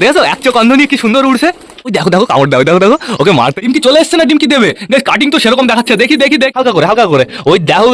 দেখো এক চোখ অন্ধ নিয়ে কি সুন্দর উড়ছে। ওই দেখো দেখো কামড় দাও, দেখো দেখো ওকে মারতে। ডিমকি চলে এসছে না, ডিমকি দেবে। কাটিং তো সেরকম দেখাচ্ছে, দেখি দেখি দেখ, হালকা করে হালকা করে। ওই দেখো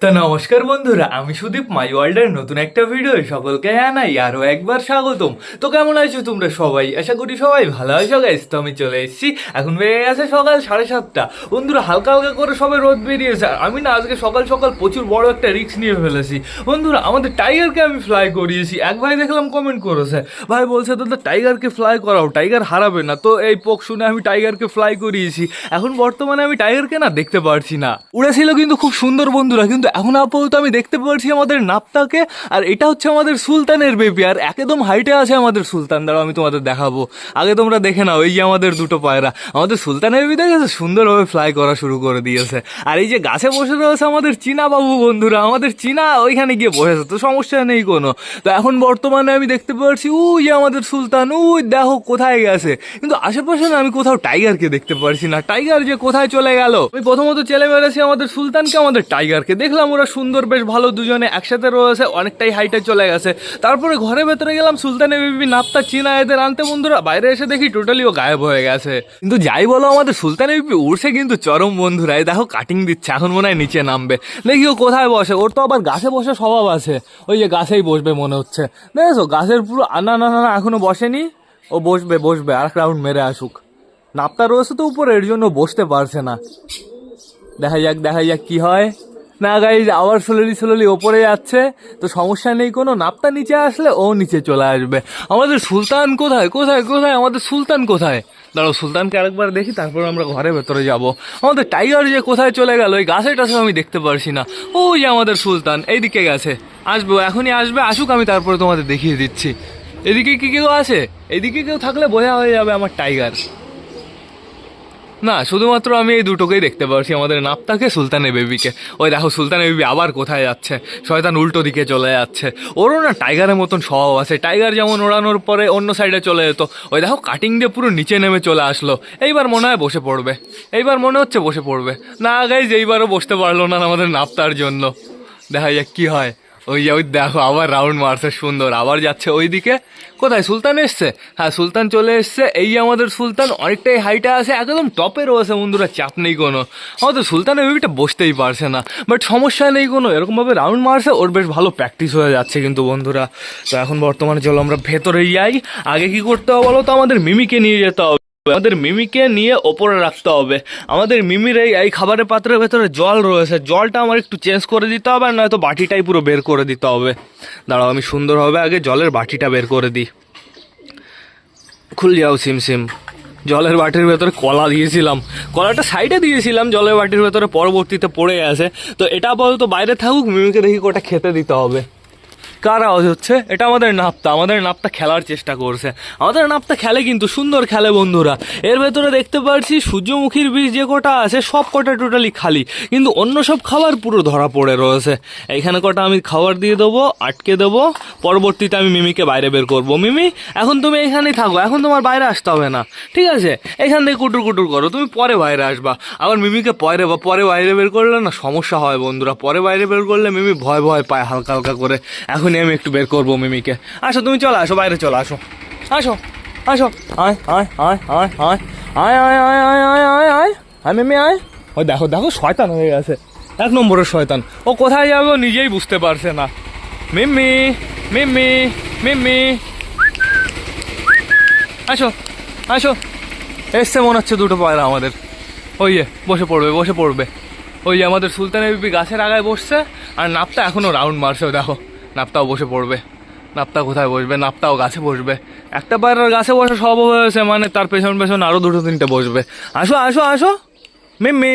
তো নমস্কার বন্ধুরা, আমি সুদীপ, মাই ওয়ার্ল্ডের নতুন একটা ভিডিও সকলকে জানাই আরও একবার স্বাগতম। তো কেমন আছো তোমরা সবাই? আশা করি সবাই ভালো আছো গাইস। তো আমি চলে এসেছি, এখন বেড়ে গেছে সকাল 7:30। বন্ধুরা হালকা হালকা করে সবে রোদ বেরিয়েছে। আমি না আজকে সকাল সকাল প্রচুর বড় একটা রিস্ক নিয়ে ফেলেছি বন্ধুরা। আমাদের টাইগারকে আমি ফ্লাই করিয়েছি। এক ভাই দেখলাম কমেন্ট করেছে, ভাই বলছে তো টাইগারকে ফ্লাই করাও, টাইগার হারাবে না। তো এই পোক শুনে আমি টাইগারকে ফ্লাই করিয়েছি। এখন বর্তমানে আমি টাইগারকে না দেখতে পারছি না। উড়েছিল কিন্তু খুব সুন্দর বন্ধুরা, কিন্তু এখন আপাতত আমি দেখতে পাচ্ছি আমাদের নাপ্তাকে। আর এটা হচ্ছে আমাদের সুলতানের বেবি, আর একদম হাইটে আছে আমাদের সুলতান। দাঁড়াও আমি তোমাদের দেখাবো, আগে তোমরা দেখে নাও। এই যে আমাদের দুটো পায়রা, আমাদের সুলতানের বেবি দেখেছে সুন্দরভাবে ফ্লাই করা শুরু করে দিয়েছে। আর এই যে গাছে বসে রয়েছে আমাদের চীনা বাবু বন্ধুরা, আমাদের চীনা ওইখানে গিয়ে বসেছে, তো সমস্যা নেই কোনো। তো এখন বর্তমানে আমি দেখতে পাচ্ছি ওই যে আমাদের সুলতান, ওই দেখো কোথায় গেছে। কিন্তু আশেপাশে না আমি কোথাও টাইগারকে দেখতে পারছি না। টাইগার যে কোথায় চলে গেল। আমি প্রথমত চেলে মেরেছি আমাদের সুলতানকে, আমাদের টাইগারকে দেখলাম ওরা সুন্দর বেশ ভালো দুজনে একসাথে রয়েছে, অনেকটাই হাইটে চলে গেছে। তারপরে ঘরের ভেতরে গেলাম সুলতানের বেবি নাপ্তা চীনা এদের আনতে বন্ধুরা। বাইরে এসে দেখি টোটালি ও গায়েব হয়ে গেছে। কিন্তু যাই বলো আমাদের সুলতানের বেবি উড়ছে কিন্তু চরম বন্ধুরা। এই দেখো কাটিং দিচ্ছে, এখন মনে হয় নিচে নামবে। দেখি ও কোথায় বসে। ওর তো আবার গাছে বসে স্বভাব আছে, ওই যে গাছেই বসবে মনে হচ্ছে। দেখেছো গাছের পুরো না না না না এখনো বসেনি। ও বসবে বসবে, আর রাউন্ড মেরে আসুক। নাপ্তা রয়েছে তো উপরে, এর জন্য বসতে পারছে না। দেখা যাক কি হয়। না গাইজ আবার স্লোলি ওপরে যাচ্ছে, তো সমস্যা নেই কোনো। নাপ্তা নিচে আসলে ও নিচে চলে আসবে। আমাদের সুলতান কোথায় কোথায় কোথায় আমাদের সুলতান কোথায়? দাঁড়াও সুলতানকে আরেকবার দেখি, তারপর আমরা ঘরের ভেতরে যাব। আমাদের টাইগার যে কোথায় চলে গেল, ওই গাছে টাছে আমি দেখতে পারছি না। ওই যে আমাদের সুলতান এইদিকে গেছে, আসবে এখনই আসবে, আসুক আমি তারপরে তোমাদের দেখিয়ে দিচ্ছি। এদিকে কি কেউ আছে? এদিকে কেউ থাকলে বোঝা হয়ে যাবে আমার টাইগার। না শুধুমাত্র আমি এই দুটোকেই দেখতে পাচ্ছি, আমাদের নাপ্তাকে, সুলতানের বেবিকে। ওই দেখো সুলতানের বেবি আবার কোথায় যাচ্ছে, শয়তান উল্টো দিকে চলে যাচ্ছে। ওরও না টাইগারের মতন স্বভাব আছে। টাইগার যেমন ওড়ানোর পরে অন্য সাইডে চলে যেত, ওই দেখো কাটিং দিয়ে পুরো নিচে নেমে চলে আসলো। এইবার মনে হয় বসে পড়বে, এইবার মনে হচ্ছে বসে পড়বে। না গাইজ এইবারও বসতে পারলো না আমাদের নাপ্তার জন্য। দেখা যাক কি হয়। ওই যে ওই দেখো আবার রাউন্ড মারছে সুন্দর, আবার যাচ্ছে ওইদিকে। কোথায় সুলতান এসছে? হ্যাঁ সুলতান চলে এসছে। এই আমাদের সুলতান অনেকটাই হাইটে আছে, একদম টপে রয়েছে বন্ধুরা, চাপ নেই কোনো। আমাদের সুলতানের বেবিটা বসতেই পারছে না, বাট সমস্যা নেই কোনো। এরকমভাবে রাউন্ড মারছে, ওর বেশ ভালো প্র্যাকটিস হয়ে যাচ্ছে কিন্তু বন্ধুরা। তো এখন বর্তমানে চলো আমরা ভেতরে যাই। আগে কি করতে হবে বলো তো, আমাদের মিমিকে নিয়ে যেতে হবে। আমাদের মিমিকে নিয়ে ওপরে রাখতে হবে। আমাদের মিমির এই খাবারের পাত্রের ভেতরে জল রয়েছে, জলটা আমার একটু চেঞ্জ করে দিতে হবে, আর নয়তো বাটিটাই পুরো বের করে দিতে হবে। দাঁড়াও আমি সুন্দরভাবে আগে জলের বাটিটা বের করে দিই। খুল যাও সিম। জলের বাটির ভেতরে কলা দিয়েছিলাম, কলাটা সাইডে দিয়েছিলাম জলের বাটির ভেতরে, পরবর্তীতে পড়ে গেছে। তো এটা আপাতত বাইরে থাকুক, মিমিকে দেখি কোটা খেতে দিতে হবে। কার আওয়াজ হচ্ছে? এটা আমাদের নাপ্তা। আমাদের নাপ্তা খেলার চেষ্টা করছে। আমাদের নাপ্তা খেলে কিন্তু সুন্দর খেলে বন্ধুরা। এর ভেতরে দেখতে পাচ্ছি সূর্যমুখীর বীজ যে কটা আছে সব কটা টোটালি খালি, কিন্তু অন্য সব খাবার পুরো ধরা পড়ে রয়েছে। এইখানে কটা আমি খাবার দিয়ে দেবো, আটকে দেবো। পরবর্তীতে আমি মিমিকে বাইরে বের করবো। মিমি এখন তুমি এখানেই থাকো, এখন তোমার বাইরে আসতে হবে না, ঠিক আছে? এখান থেকে কুটুর কুটুর করো, তুমি পরে বাইরে আসবা। আবার মিমিকে পরে বাইরে বের করলে না সমস্যা হয় বন্ধুরা। পরে বাইরে বের করলে মিমি ভয় ভয় পায় হালকা হালকা করে। এখনই আমি একটু বের করবো মিমিকে। আসো তুমি চলে আসো, বাইরে চলে আসো, আসো আসো। আয় আয় আয় আয় আয় আয় আয় আয় আয় আয় আয় আয় আয় মিমি আয়। ওই দেখো দেখো শয়তান হয়ে গেছে, এক নম্বরের শয়তান। ও কোথায় যাবে ও নিজেই বুঝতে পারছে না। মিমি মিমি মিমি আসো আসো। এসছে মনে হচ্ছে দুটো পায়রা আমাদের। ওই যে বসে পড়বে বসে পড়বে। ওই যে আমাদের সুলতানের বিবি গাছের আগায় বসছে, আর নাপ্তা এখনও রাউন্ড মারছে। দেখো নাপ্তাও বসে পড়বে। নাপ্তা কোথায় বসবে? নাপ্তাও গাছে বসবে। একটা পায়রার গাছে বসে সব হয়েছে, মানে তার পেছন পেছন আরও দুটো তিনটে বসবে। আসো আসো আসো মিমি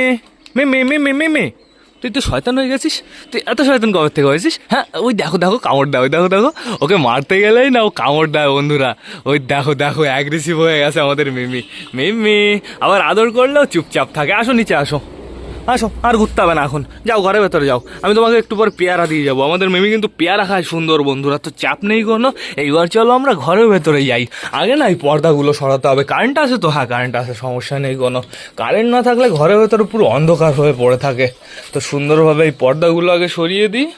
মিমি মিমি মিমি। তুই তো শয়তান হয়ে গেছিস, তুই এত শয়তান কবে থেকে হয়েছিস? হ্যাঁ ওই দেখো দেখো কামড় দেয়, ওই দেখো দেখো ওকে মারতে গেলেই না ও কামড় দেয় বন্ধুরা। ওই দেখো দেখো অ্যাগ্রেসিভ হয়ে গেছে আমাদের মিমি। মিমি আবার আদর করলেও চুপচাপ থাকে। আসো নিচে আসো। আসো, আর ঘুরতে হবে না এখন, যাও ঘরের ভেতরে যাও, আমি তোমাকে একটু পর পেয়ারা দিয়ে যাবো। আমাদের মিমি কিন্তু পেয়ারা খায় সুন্দর বন্ধুরা, তো চাপ নেই কোনো। এইবার চলো আমরা ঘরের ভেতরে যাই। আগে না এই পর্দাগুলো সরাতে হবে। কারেন্ট আছে তো? হ্যাঁ কারেন্ট আছে, সমস্যা নেই কোনো। কারেন্ট না থাকলে ঘরের ভেতরে পুরো অন্ধকার হয়ে পড়ে থাকে। তো সুন্দরভাবে এই পর্দাগুলো আগে সরিয়ে দিই,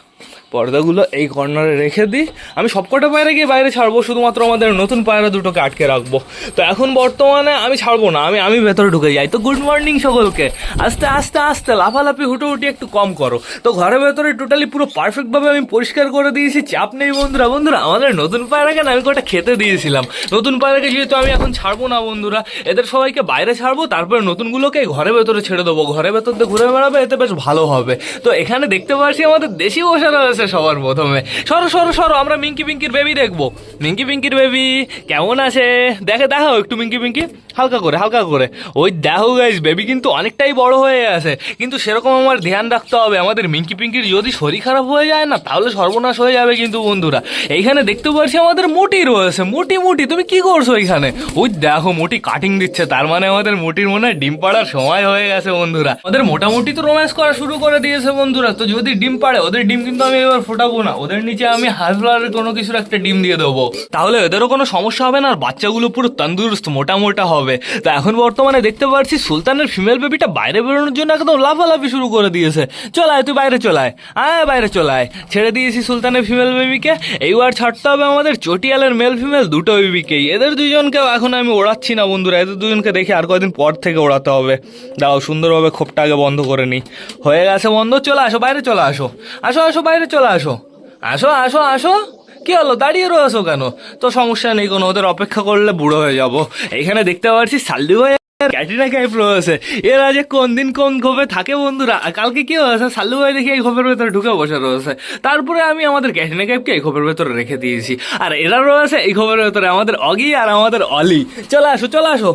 পর্দাগুলো এই কর্নারে রেখে দিই। আমি সবকটা পায়রা গিয়ে বাইরে ছাড়বো, শুধুমাত্র আমাদের নতুন পায়রা দুটোকে আটকে রাখবো। তো এখন বর্তমানে আমি ছাড়বো না, আমি ভেতরে ঢুকে যাই। তো গুড মর্নিং সকলকে। আস্তে আস্তে আস্তে লাফালাফি হুটোহুটি একটু কম করো। তো ঘরের ভেতরে টোটালি পুরো পারফেক্টভাবে আমি পরিষ্কার করে দিয়েছি, চাপ নেই বন্ধুরা। বন্ধুরা আমাদের নতুন পায়রাকে না আমি কটা খেতে দিয়েছিলাম। নতুন পায়রাকে যেহেতু আমি এখন ছাড়বো না বন্ধুরা, এদের সবাইকে বাইরে ছাড়বো, তারপরে নতুনগুলোকে ঘরের ভেতরে ছেড়ে দেবো। ঘরের ভেতর দিয়ে ঘুরে বেড়াবে, এতে বেশ ভালো হবে। তো এখানে দেখতে পাচ্ছি আমাদের দেশি বসে রয়েছে সবার প্রথমে। সরো সরো সরো, আমরা মিঙ্কি পিঙ্কির বেবি দেখবো। মিঙ্কি পিঙ্কির বেবি কেমন আছে দেখাও একটু মিঙ্কি পিঙ্কি, হালকা করে হালকা করে। ওই দেখো গাইস, বেবি কিন্তু অনেকটাই বড় হয়ে আছে, কিন্তু সেরকম আমার ধ্যান রাখতে হবে। আমাদের মিঙ্কি পিঙ্কির যদি শরীর খারাপ হয়ে যায় না, তাহলে সর্বনাশ হয়ে যাবে কিন্তু বন্ধুরা। এইখানে দেখতে পাচ্ছি আমাদের মুটি রয়েছে। মুটি মুটি তুমি কি করছো এখানে? ওই দেখো মুটি কাটিং দিচ্ছে, তার মানে আমাদের মুটির মনে হয় ডিম পাড়ার সময় হয়ে গেছে বন্ধুরা। আমাদের মোটামুটি তো রোম্যান্স করা শুরু করে দিয়েছে বন্ধুরা। তো যদি ডিম পাড়ে, ওদের ডিম কিন্তু আমি এবার ফোটাবো না, ওদের নিচে আমি হাজলারের কোনো কিছুর একটা ডিম দিয়ে দেবো, তাহলে এদেরও কোনো সমস্যা হবে না, আর বাচ্চাগুলো পুরো তন্দুরুস্ত মোটা মোটা হবে। তো এখন বর্তমানে দেখতে পাচ্ছি সুলতানের ফিমেল বেবিটা বাইরে বেরোনোর জন্য একদম লাফালাফি শুরু করে দিয়েছে। চলায় তুই বাইরে চলায়, বাইরে চলায়। ছেড়ে দিয়েছি সুলতানের ফিমেল বেবিকে। এইবার ছাড়তে হবে আমাদের চটিয়ালের মেল ফিমেল দুটো বেবিকেই। এদের দুজনকেও এখন আমি ওড়াচ্ছি না বন্ধুরা, এদের দুজনকে দেখে আর কয়েকদিন পর থেকে ওড়াতে হবে। দাও সুন্দরভাবে খোপটা আগে বন্ধ করে নিই। হয়ে গেছে বন্ধ, চলে আসো বাইরে, চলে আসো, আসো আসো বাইরে চলে আসো, আসো আসো আসো। কি হলো, দাঁড়িয়ে রয়েছো কেন? তো সমস্যা নেই কোনো, ওদের অপেক্ষা করলে বুড়ো হয়ে যাবো। এইখানে দেখতে পাচ্ছি সাল্লু ভাই ক্যাটরিনা কাইফ রয়েছে। এরা যে কোন দিন কোন খোপে থাকে বন্ধুরা। কালকে কি হয়েছে, সাল্লু ভাই দেখি এই খোপের ভেতরে ঢুকে বসে রয়েছে। তারপরে আমি আমাদের ক্যাটরিনা কাইফকে এই খোপের ভেতরে রেখে দিয়েছি, আর এরা রয়েছে এই খোপের ভেতরে আমাদের অগি আর আমাদের অলি। চলে আসো চলে আসো,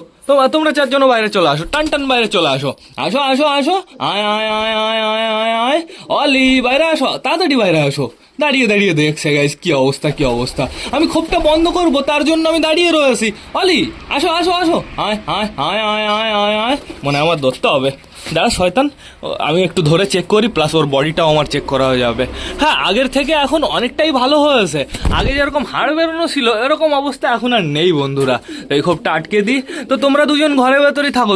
তোমরা চারজন বাইরে চলে আসো, টান টান বাইরে চলে আসো, আসো আসো আসো, আয় আয় আয় আয় আয় আয় আয়। অলি বাইরে আসো, তাড়াতাড়ি বাইরে আসো। দাঁড়িয়ে দাঁড়িয়ে দেখছে গাইস, কি অবস্থা কি অবস্থা। আমি খোপটা বন্ধ করবো, তার জন্য আমি দাঁড়িয়ে রয়েছি। অলি আসো আসো আসো, আয় আয় আয় আয় আয় আয় আয়। মানে আমার ধরতে হবে, দাঁড়া শয়তান, আমি একটু ধরে চেক করি, প্লাস ওর বডিটাও আমার চেক করা হয়ে যাবে। হ্যাঁ আগের থেকে এখন অনেকটাই ভালো হয়েছে। আগে যেরকম হাড় বেরোনো ছিল, এরকম অবস্থা এখন আর নেই বন্ধুরা। এই খোপটা আটকে দিই। তো তোমরা দুজন ঘরের ভেতরেই থাকো,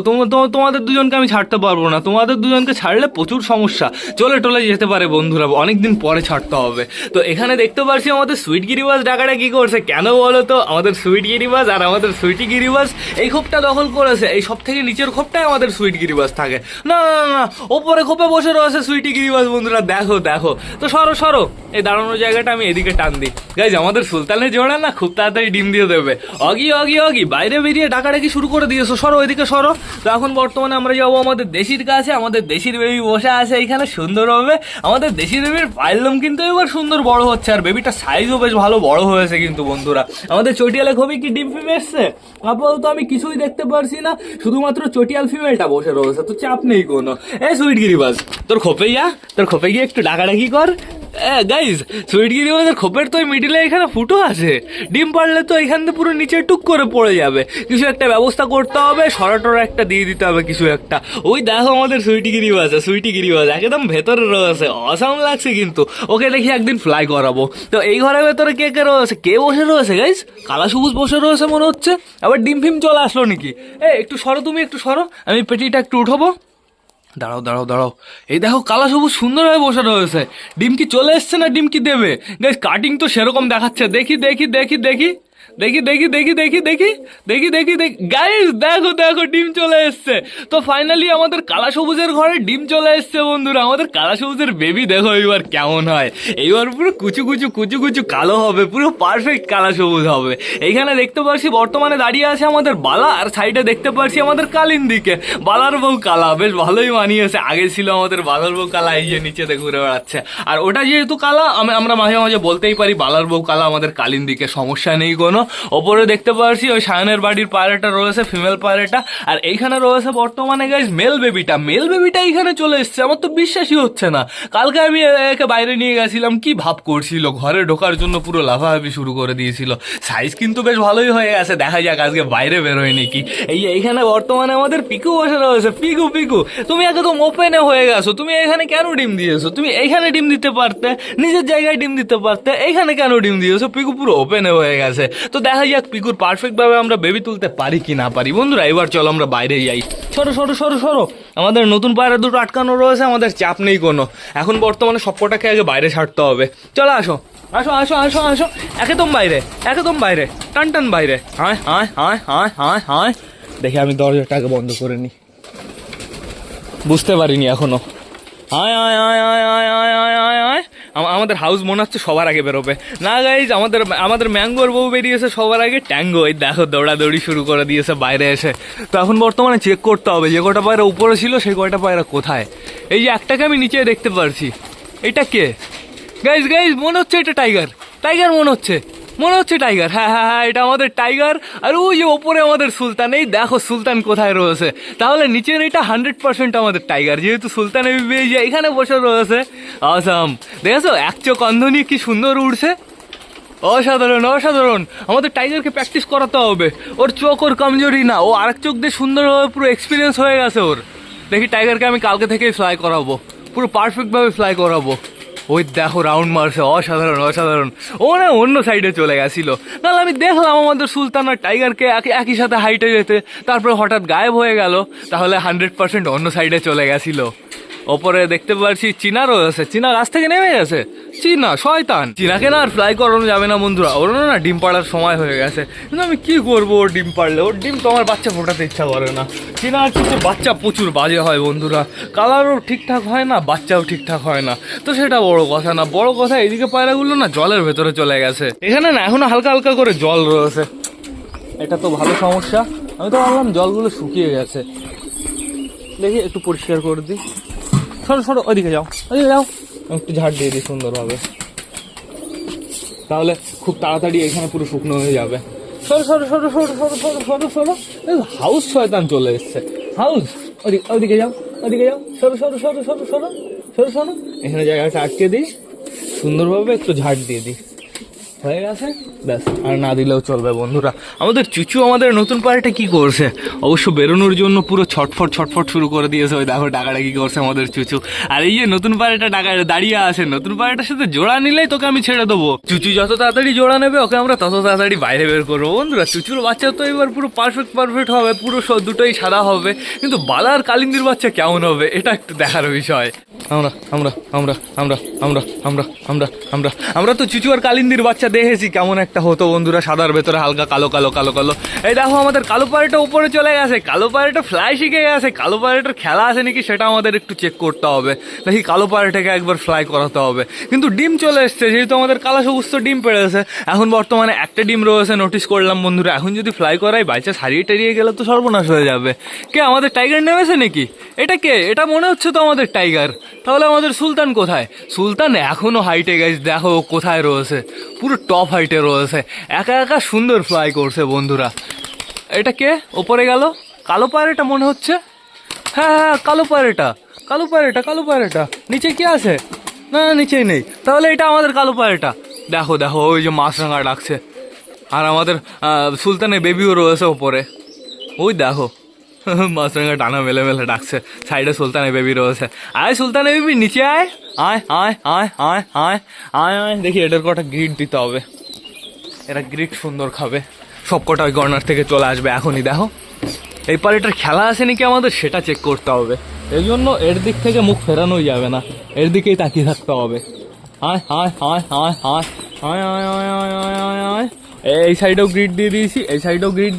তোমাদের দুজনকে আমি ছাড়তে পারবো না। তোমাদের দুজনকে ছাড়লে প্রচুর সমস্যা, চলে টলে যেতে পারে বন্ধুরা, অনেকদিন পরে ছাড়তে হবে। তো এখানে দেখতে পাচ্ছি আমাদের সুইট গিরিবাজ ডাকাটা কি করছে, কেন বলো তো? আমাদের সুইট গিরিবাজ আর আমাদের সুইটি গিরিবাজ এই খোপটা দখল করেছে। এই সব থেকে নিচের খোপটাই আমাদের সুইট গিরিবাজ থাকে। না না না, ওপরে খোপে বসে রয়েছে সুইটি গিরিবাজ বন্ধুরা, দেখো দেখো। তো সরো সরো, এই দাঁড়ানোর জায়গাটা আমি এদিকে টান দিই। গাইজ আমাদের সুলতানের জোড়া না খুব তাড়াতাড়ি ডিম দিয়ে দেবে। অগি অগি অগি বাইরে বেরিয়ে ডাকাডাকি শুরু করে দিয়েছো, সরো ওইদিকে সরো। তো এখন বর্তমানে আমরা যাবো আমাদের দেশির কাছে। আমাদের দেশির বেবি বসে আছে এইখানে সুন্দরভাবে। আমাদের দেশির বেবির পাইলম কিন্তু এবার সুন্দর বড় হচ্ছে, আর বেবিটার সাইজও বেশ ভালো বড় হয়েছে কিন্তু বন্ধুরা। আমাদের চটিয়ালে খবি কি ডিম ফিম এসছে? আপাতত আমি কিছুই দেখতে পারছি না, শুধুমাত্র চটিয়াল ফিমেলটা বসে রয়েছে। তো চাপ নেই কোনো। সুইট গিরিবাজ তোর খোপে যা, তোর খোপে গিয়ে একটু ডাকাডাকি কর। গাইজ সুইট গিরিবাজের খোপের তো মিডিলে এখানে ফুটো আছে, ডিম পারলে তো এখান থেকে পুরো নিচে টুক করে পড়ে যাবে। কিছু একটা ব্যবস্থা করতে হবে, সরাটোরা একটা দিয়ে দিতে হবে কিছু একটা। ওই দেখো আমাদের সুইটি গিরিবাজ একদম ভেতরে রয়েছে, অসাম লাগছে কিন্তু। ওকে দেখি একদিন ফ্লাই করাবো। তো এই ঘরের ভেতরে কে কে রয়েছে, কে বসে রয়েছে গাইজ? কালা সবুজ বসে রয়েছে মনে হচ্ছে। আবার ডিম ফিম চলে আসলো নাকি? একটু সরো, তুমি একটু সরো, আমি পেটিটা একটু উঠাবো। দাঁড়াও দাঁড়াও দাঁড়াও, এই দেখো কালা সবুজ সুন্দরভাবে বসে রয়েছে। ডিম কি চলে এসছে না ডিম কি দেবে? গাইস কাটিং তো সেরকম দেখাচ্ছে, দেখি দেখি দেখি দেখি দেখি দেখি দেখি দেখি দেখি দেখি দেখি দেখি গাইস দেখো দেখো ডিম চলে এসছে। তো ফাইনালি আমাদের কালা সবুজের ঘরে ডিম চলে এসছে বন্ধুরা। আমাদের কালা সবুজের বেবি দেখো এবার কেমন হয়। এইবার পুরো কুচু কুচু কুচু কুচু কালো হবে, পুরো পারফেক্ট কালা সবুজ হবে। এইখানে দেখতে পাচ্ছি বর্তমানে দাঁড়িয়ে আছে আমাদের বালা, আর সাইডে দেখতে পাচ্ছি আমাদের কালিন দিকে বালার বউ কালা, বেশ ভালোই মানিয়েছে। আগে ছিল আমাদের বালার বউ কালা, এই যে নিচেতে ঘুরে বেড়াচ্ছে। আর ওটা যেহেতু কালা, আমরা মাঝে মাঝে বলতেই পারি বালার বউ কালা আমাদের কালিন দিকে, সমস্যা নেই কোনো। এখনো। ওপরে দেখতে পাচ্ছি ওই সায়নের বাড়ির পায়রাটা রয়েছে, ফিমেল পায়রাটা, আর এইখানে রয়েছে বর্তমানে গাইস মেল বেবিটা এইখানে চলে এসছে। আমার তো বিশ্বাসই হচ্ছে না। কালকে আমি একে বাইরে নিয়ে গেছিলাম, কি ভাব করছিল, ঘরে ঢোকার জন্য পুরো লাফালাফি শুরু করে দিয়েছিল। সাইজ কিন্তু বেশ ভালোই হয়ে গেছে, দেখা যাক আজকে বাইরে বেরোয় নাকি। এইখানে বর্তমানে আমাদের পিকু বসে রয়েছে। পিকু তুমি একদম ওপেনে হয়ে গেছো, তুমি এখানে কেন ডিম দিয়েছো? তুমি এইখানে ডিম দিতে পারতে, নিজের জায়গায় ডিম দিতে পারতে, এইখানে কেন ডিম দিয়েছো? পিকু পুরো ওপেনে হয়ে গেছে। তো দেখা যাক পিকুর পারফেক্ট ভাবে আমরা বেবি তুলতে পারি কি না পারি। বন্ধুরা এবার চলো আমরা বাইরে যাই। সরো, আমাদের নতুন পায়রা দুটো আটকানো রয়েছে, আমাদের চাপ নেই কোনো। এখন বর্তমানে সবকটাকে আগে বাইরে ছাড়তে হবে। চলো আসো, একদম বাইরে, টান বাইরে। হায় দেখি আমি দরজাটাকে বন্ধ করে নি, বুঝতে পারিনি এখনো। আমাদের হাউস মনে হচ্ছে সবার আগে বেরোবে না গাইজ। আমাদের ম্যাঙ্গোর বউ বেরিয়েছে সবার আগে। ট্যাঙ্গো এই দেখো দৌড়াদৌড়ি শুরু করে দিয়েছে বাইরে এসে। তো এখন বর্তমানে চেক করতে হবে যে কটা পায়রা উপরে ছিল সেই কয়টা পায়রা কোথায়। এই যে একটাকে আমি নিচে দেখতে পারছি, এটা কে গাইজ? মনে হচ্ছে এটা টাইগার মনে হচ্ছে টাইগার। হ্যাঁ, এটা আমাদের টাইগার। আর ওই যে ওপরে আমাদের সুলতান, এই দেখো সুলতান কোথায় রয়েছে। তাহলে নিচের এটা 100% আমাদের টাইগার, যেহেতু সুলতান এখানে বসে রয়েছে। আসাম দেখেছো, এক চোখ অন্ধ নিয়ে কি সুন্দর উড়ছে। অসাধারণ। আমাদের টাইগারকে প্র্যাকটিস করাতে হবে। ওর চোখ ওর কমজোরি না, ও আরেক চোখ দিয়ে সুন্দরভাবে পুরো এক্সপিরিয়েন্স হয়ে গেছে ওর। দেখি টাইগারকে আমি কালকে থেকেই ফ্লাই করাবো, পুরো পারফেক্টভাবে ফ্লাই করাবো। ওই দেখো রাউন্ড মারছে, অসাধারণ। ও না অন্য সাইডে চলে গেছিল, নাহলে আমি দেখলাম আমাদের সুলতান আর টাইগারকে একই সাথে হাইটে যেতে, তারপরে হঠাৎ গায়েব হয়ে গেল। তাহলে 100% অন্য সাইডে চলে গেছিল। ওপরে দেখতে পাচ্ছি চীনা রয়েছে, চীনা গাছ থেকে নেমে গেছে। চীনা শয়তান, চীনাকে না আর ফ্লাই করানো যাবে না বন্ধুরা, ওর না ডিম পাড়ার সময় হয়ে গেছে। কিন্তু আমি কি করবো, ওর ডিম পাড়লে, ওর ডিম তো আমার বাচ্চা ফোটাতে ইচ্ছা করে না। চীনা আর কিছু বাচ্চা প্রচুর বাজে হয় বন্ধুরা, কালারও ঠিকঠাক হয় না, বাচ্চাও ঠিকঠাক হয় না। তো সেটা বড় কথা না, বড় কথা এদিকে পায়রাগুলো না জলের ভেতরে চলে গেছে। এখানে না এখনো হালকা করে জল রয়েছে, এটা তো ভালো সমস্যা। আমি তো ভাবলাম জলগুলো শুকিয়ে গেছে, দেখি একটু পরিষ্কার করে দিই। সরো ওইদিকে যাও, একটু ঝাড় দিয়ে দিই সুন্দরভাবে, তাহলে খুব তাড়াতাড়ি এখানে পুরো শুকনো হয়ে যাবে। সরো। হাউস শয়তান চলে এসছে, হাউস। ওইদিকে যাও। সরো। এখানে জায়গাটা আটকে দিই, সুন্দরভাবে একটু ঝাড় দিয়ে দিই, হয়ে গেছে ব্যাস। আর না দিলেও চলবে বন্ধুরা। আমাদের চুচু আমাদের নতুন পায়রাটা কি করছে, অবশ্য বেরোনোর জন্য পুরো ছটফট শুরু করে দিয়েছে। ওই দেখো ডাকাটা কি করছে আমাদের চুচু। আর এই যে নতুন পায়রাটা দাঁড়িয়ে আছে, নতুন পায়রাটার সাথে জোড়া নিলেই তোকে আমি ছেড়ে দেবো। চুচু যত তাড়াতাড়ি জোড়া নেবে ওকে আমরা তত তাড়াতাড়ি বাইরে বের করবো বন্ধুরা। চুচুর বাচ্চা তো এবার পুরো পারফেক্ট হবে, পুরো দুটোই সাদা হবে। কিন্তু বালার কালিন্দির বাচ্চা কেমন হবে এটা একটু দেখার বিষয়। আমরা তো চুচু আর কালিন্দির বাচ্চা দেখেছি কেমন একটা হতো বন্ধুরা, সাদার ভেতরে হালকা কালো। এই দেখো আমাদের কালো পায়রাটা উপরে চলে গেছে, কালো পায়রাটা ফ্লাই শিখে গেছে। কালো পায়রাটার খেলা আছে নাকি সেটা আমাদের একটু চেক করতে হবে, দেখি কালো পায়রাটাকে একবার ফ্লাই করাতে হবে। কিন্তু ডিম চলে এসছে, যেহেতু আমাদের কালো সবুজ ডিম পেড়েছে। এখন বর্তমানে একটা ডিম রয়েছে নোটিস করলাম বন্ধুরা। এখন যদি ফ্লাই করাই বাইচান্স হারিয়ে গেলে তো সর্বনাশ হয়ে যাবে। কে আমাদের টাইগার নেমেছে নাকি? এটা কে? এটা মনে হচ্ছে তো আমাদের টাইগার। তাহলে আমাদের সুলতান কোথায়? সুলতান এখনো হাইটে গেছে, দেখো কোথায় রয়েছে, পুরো টপ হাইটে রয়েছে, একা সুন্দর ফ্লাই করছে বন্ধুরা। এটা কে ওপরে গেল? কালো পায়রাটা মনে হচ্ছে। হ্যাঁ কালো পায়রাটা। নিচে কি আছে? না নিচেই নেই, তাহলে এটা আমাদের কালো পায়রাটা। দেখো ওই যে মাছরাঙা ডাকছে। আর আমাদের সুলতানের বেবিও রয়েছে ওপরে, ওই দেখো মাছরাঙা ডানা মেলে ডাকছে। সাইডে সুলতানের বেবি রয়েছে। সুলতানের বেবি নিচে আয়। দেখি এটার কটা গ্রিট দিতে হবে, এরা গ্রিট সুন্দর খাবে। সব কটা ওই কর্নার থেকে চলে আসবে এখনই। দেখো এই পারেটার খেলা আছে নাকি আমাদের সেটা চেক করতে হবে। এই জন্য এর দিক থেকে মুখ ফেরানোই যাবে না, এর দিকেই তাকিয়ে থাকতে হবে। এই সাইডেও গ্রিড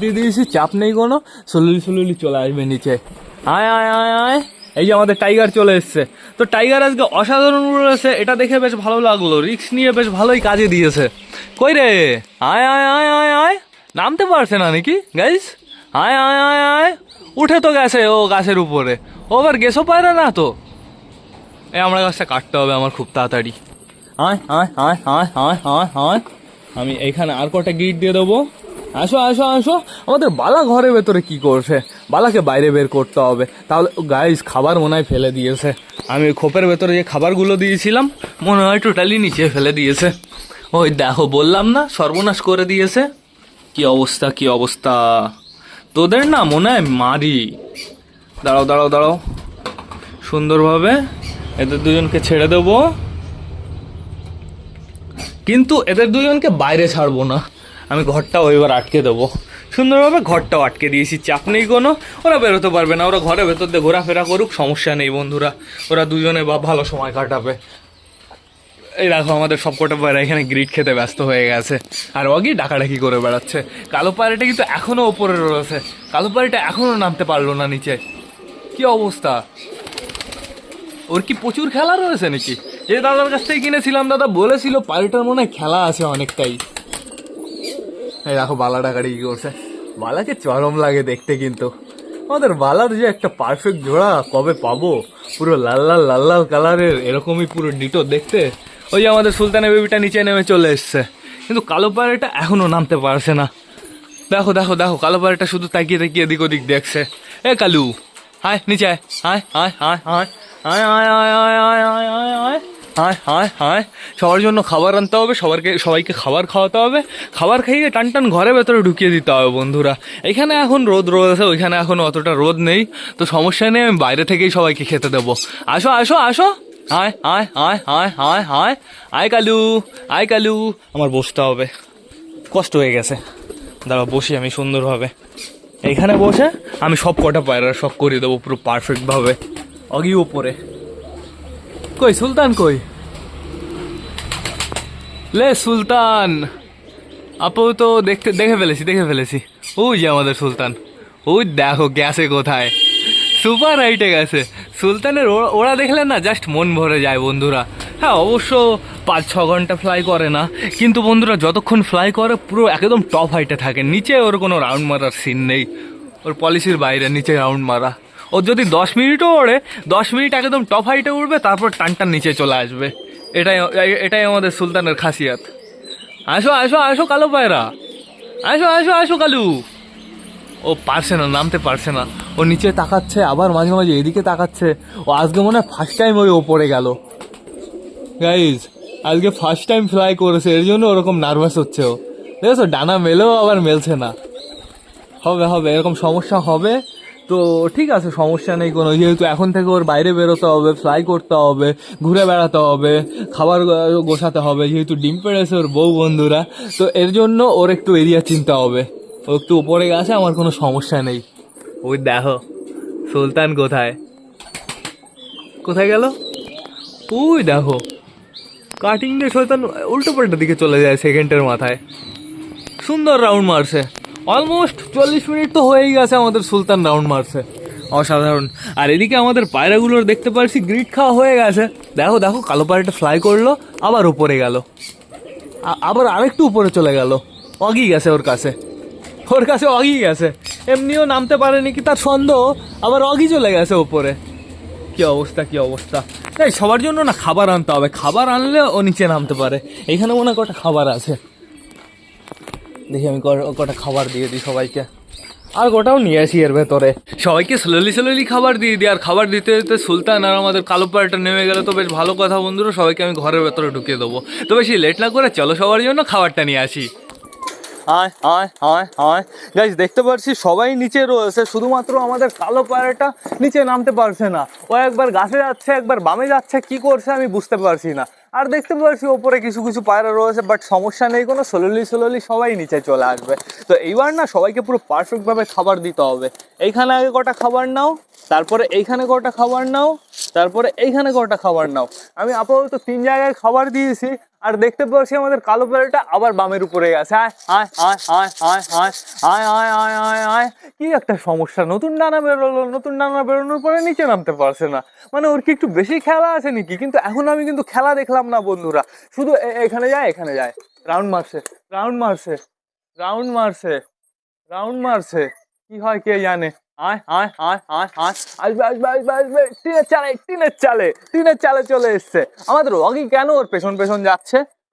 দিয়ে দিয়েছি, চাপ নেই কোনো, স্লোলি চলে আসবে নিচে। আয়। এই যে আমাদের টাইগার চলে এসছে। তো টাইগার আজকে অসাধারণ উড়েছে, এটা দেখে বেশ ভালো লাগলো, রিস্ক নিয়ে বেশ ভালোই কাজে দিয়েছে। কই রে? আয়। নামতে পারছে না নাকি গাইস? আয়। উঠে তো গেছে ও গাছের উপরে, ও আবার গেছো পায়রা না তো। আমরা গাছটা কাটতে হবে আমার খুব তাড়াতাড়ি। আয়। আমি এইখানে আর কটা গিট দিয়ে দেবো। আসো আসো আসো। আমাদের বালা ঘরের ভেতরে কি করছে? বালাকে বাইরে বের করতে হবে। তাহলে গাইস খাবার মনে হয় ফেলে দিয়েছে। আমি ওই খোপের ভেতরে যে খাবারগুলো দিয়েছিলাম মনে হয় টোটালি নিচে ফেলে দিয়েছে। ওই দেখো, বললাম না সর্বনাশ করে দিয়েছে। কি অবস্থা কি অবস্থা! তোদের না মনে হয় মারি। দাঁড়াও দাঁড়াও দাঁড়াও, সুন্দরভাবে এদের দুজনকে ছেড়ে দেবো, কিন্তু এদের দুজনকে বাইরে ছাড়বো না। আমি ঘরটাও এবার আটকে দেবো সুন্দরভাবে। ঘরটাও আটকে দিয়েছি, চাপ নেই কোনো। ওরা বেরোতে পারবে না, ওরা ঘরের ভেতর দিয়ে ঘোরাফেরা করুক, সমস্যা নেই বন্ধুরা। ওরা দুজনে বা ভালো সময় কাটাবে। এই দেখো আমাদের সবকটা পায়রা এখানে গ্রিট খেতে ব্যস্ত হয়ে গেছে, আর অগি ডাকাডাকি করে বেড়াচ্ছে। কালো পায়রাটা কিন্তু এখনও ওপরে রয়েছে, কালো পায়রাটা এখনও নামতে পারলো না নিচে। কি অবস্থা! ওর কি প্রচুর খেলা রয়েছে নাকি? যে দাদার কাছ থেকে কিনেছিলাম, দাদা বলেছিল পায়রাটার মনে হয় খেলা আছে অনেকটাই। এই দেখো বালা ডাকাডাকি কি করছে। বালাকে চরম লাগে দেখতে, কিন্তু আমাদের বালার যে একটা পারফেক্ট জোড়া কবে পাবো, পুরো লাল লাল লাল লাল কালারের, এরকমই পুরো ডিটো দেখতে। ওই যে আমাদের সুলতানের বেবিটা নিচে নেমে চলে এসছে, কিন্তু কালো পায়রাটা এখনো নামতে পারছে না। দেখো দেখো দেখো, কালো পায়রাটা শুধু তাকিয়ে তাকিয়ে এদিক ওদিক দেখছে। এ কালু, হায় নিচে আয়, হায় হায় হায় হায় হায় হায় হায় হায় হায় হায় হায় হায় হায় হায় হায়। সবার জন্য খাবার আনতে হবে, সবাইকে খাবার খাওয়াতে হবে। খাবার খাইয়ে টান টান ঘরের ভেতরে ঢুকিয়ে দিতে হবে বন্ধুরা। এখানে এখন রোদ রয়েছে, ওইখানে এখন অতটা রোদ নেই, তো সমস্যা নেই, আমি বাইরে থেকেই সবাইকে খেতে দেবো। আসো আসো আসো, আয় আয় আয় আয় আয় আয় আয় কালু, আয় কালু। আমার বসতে হবে, কষ্ট হয়ে গেছে। দাঁড়া বসি আমি সুন্দরভাবে। এইখানে বসে আমি সব কটা পায়রা শখ করে দেবো পুরো পারফেক্টভাবে। অগি ওপরে, কই সুলতান কই? লে সুলতান, আপু তো দেখে ফেলেছি। ওই যে আমাদের সুলতান, ওই দেখো গেছে কোথায়, সুপার হাইটে গেছে। সুলতানের ওরা দেখলে না জাস্ট মন ভরে যায় বন্ধুরা। হ্যাঁ অবশ্য 5-6 ঘন্টা ফ্লাই করে না, কিন্তু বন্ধুরা যতক্ষণ ফ্লাই করে পুরো একদম টপ হাইটে থাকে। নিচে ওর কোনো রাউন্ড মারার সিন নেই, ওর পলিসির বাইরে নিচে রাউন্ড মারা। ও যদি 10 মিনিটও ওড়ে, 10 মিনিট একদম টপ হাইটে উঠবে, তারপর টান নিচে চলে আসবে। এটাই আমাদের সুলতানের খাসিয়াত। আসো আসো আসো কালো পায়রা, আসো আসো আসো কালু। ও পারছে না, নামতে পারছে না। ও নিচে তাকাচ্ছে, আবার মাঝে মাঝে এদিকে তাকাচ্ছে। ও আজকে মনে হয় ফার্স্ট টাইম ওই ওপরে গেল গাইজ, আজকে ফার্স্ট টাইম ফ্লাই করেছে, এর জন্য ওরকম নার্ভাস হচ্ছে ও। দেখেছো ডানা মেলেও আবার মেলছে না। হবে হবে, এরকম সমস্যা হবে। তো ঠিক আছে, সমস্যা নেই কোনো, যেহেতু এখন থেকে ওর বাইরে বেরোতে হবে, ফ্লাই করতে হবে, ঘুরে বেড়াতে হবে, খাবার গোছাতে হবে, যেহেতু ডিম পেড়েছে ওর বউ বন্ধুরা, তো এর জন্য ওর একটু এরিয়া চিনতে হবে। ও একটু উপরে গেছে, আমার কোনো সমস্যা নেই। ওই দেখো সুলতান কোথায় কোথায় গেল, ওই দেখো কাটিং দিয়ে শয়তান উল্টো পাল্টা দিকে চলে যায় সেকেন্ডের মাথায়। সুন্দর রাউন্ড মারছে, অলমোস্ট 40 মিনিট তো হয়েই গেছে আমাদের সুলতান রাউন্ড মারছে, অসাধারণ। আর এদিকে আমাদের পায়রাগুলোর দেখতে পাচ্ছি গ্রিট খাওয়া হয়ে গেছে। দেখো দেখো কালো পায়রাটা ফ্লাই করলো, আবার উপরে গেল, আবার আরেকটু উপরে চলে গেল। অগি গেছে ওর কাছে অগি গেছে। এমনিও নামতে পারেনি কি তার সন্দেহ, আবার অগি চলে গেছে উপরে। কি অবস্থা কি অবস্থা! তাই সবার জন্য না খাবার আনতে হবে, খাবার আনলে ও নিচে নামতে পারে। এখানে মনে হয় কটা খাবার আছে, দেখি আমি কটা খাবার দিয়ে দিই সবাইকে, আর গোটাও নিয়ে আসি এর ভেতরে। সবাইকে স্লোলি খাবার দিয়ে দিই, আর খাবার দিতে দিতে সুলতান আর আমাদের কালো পায়রাটা নেমে গেলে তো বেশ ভালো কথা বন্ধুরা। সবাইকে আমি ঘরের ভেতরে ঢুকিয়ে দেবো, তো বেশি লেট না করে চলো সবার জন্য খাবারটা নিয়ে আসি। হায় হায় হায় হায় গাইস, দেখতে পাচ্ছি সবাই নিচে রয়েছে, শুধুমাত্র আমাদের কালো পায়রাটা নিচে নামতে পারছে না। ও একবার গাছে যাচ্ছে, একবার বামে যাচ্ছে, কি করছে আমি বুঝতে পারছি না। আর দেখতে পাচ্ছি ওপরে কিছু কিছু পায়রা রয়েছে, বাট সমস্যা নেই কোনো, স্লোলি সবাই নিচে চলে আসবে। তো এইবার না সবাইকে পুরো পারফেক্টভাবে খাবার দিতে হবে। এইখানে আগে কটা খাবার নাও, তারপরে এইখানে কটা খাবার নাও, তারপরে এইখানে কটা খাবার নাও। আমি আপাতত 3 জায়গায় খাবার দিয়েছি, আর দেখতে পাচ্ছি আমাদের কালো পায়রাটা আবার বামের উপরে গেছে। আয় আয় আয় আয় আয় আয় আয় আয় আয় আয় আয়। কি একটা সমস্যা, নতুন ডানা বেরোনোর পরে নিচে নামতে পারছে না। মানে ওর কি একটু বেশি খেলা আছে নাকি? কিন্তু এখন আমি কিন্তু খেলা দেখলাম না বন্ধুরা, শুধু এখানে যায় রাউন্ড মারছে, কি হয় কে জানে। আয় আয় আয় আয় আয়, আসবে টিনের চালে চলে এসছে আমাদের। অগি কেন ওর পেছন যাচ্ছে?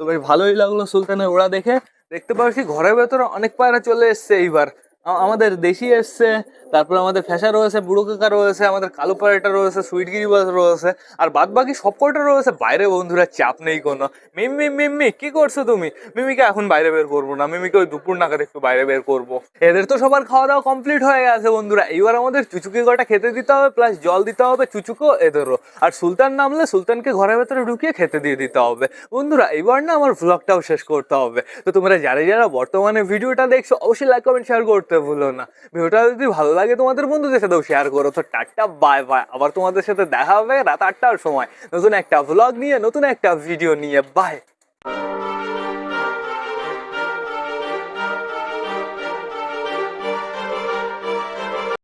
তো বেশ ভালোই লাগলো সুলতানের ওড়া দেখে। দেখতে পাচ্ছি ঘরের ভেতরে অনেক পায়রা চলে এসছে এইবার। আমাদের দেশি এসছে, তারপর আমাদের ফ্যাশা রয়েছে, বুড়ো কাকা রয়েছে, আমাদের কালো পায়রাটা রয়েছে, সুইটগিরি রয়েছে, আর বাদ বাকি সব কটা রয়েছে বাইরে। বন্ধুরা চাপ নেই কোনো। মিম্মি মিম্মি কি করছো তুমি? মিমিকে এখন বাইরে বের করবো না, মিমিকে ওই দুপুর নাগাদ একটু বাইরে বের করবো। এদের তো সবার খাওয়া দাওয়া কমপ্লিট হয়ে গেছে বন্ধুরা। এইবার আমাদের চুচুকি কটা খেতে দিতে হবে, প্লাস জল দিতে হবে চুচুকো এদেরও। আর সুলতান নামলে সুলতানকে ঘরের ভেতরে ঢুকিয়ে খেতে দিয়ে দিতে হবে। বন্ধুরা এইবার না আমার ভ্লগটাও শেষ করতে হবে। তো তোমরা যারা যারা বর্তমানে ভিডিওটা দেখছো অবশ্যই লাইক কমেন্ট শেয়ার করতে ভুলো না। ভিডিওটা যদি ভালো লাগে তোমাদের বন্ধুদের সাথেও শেয়ার করো। তো টাটা বাই বাই, আবার তোমাদের সাথে দেখা হবে রাত 8টার সময় নতুন একটা ভ্লগ নিয়ে, নতুন একটা ভিডিও নিয়ে। বাই।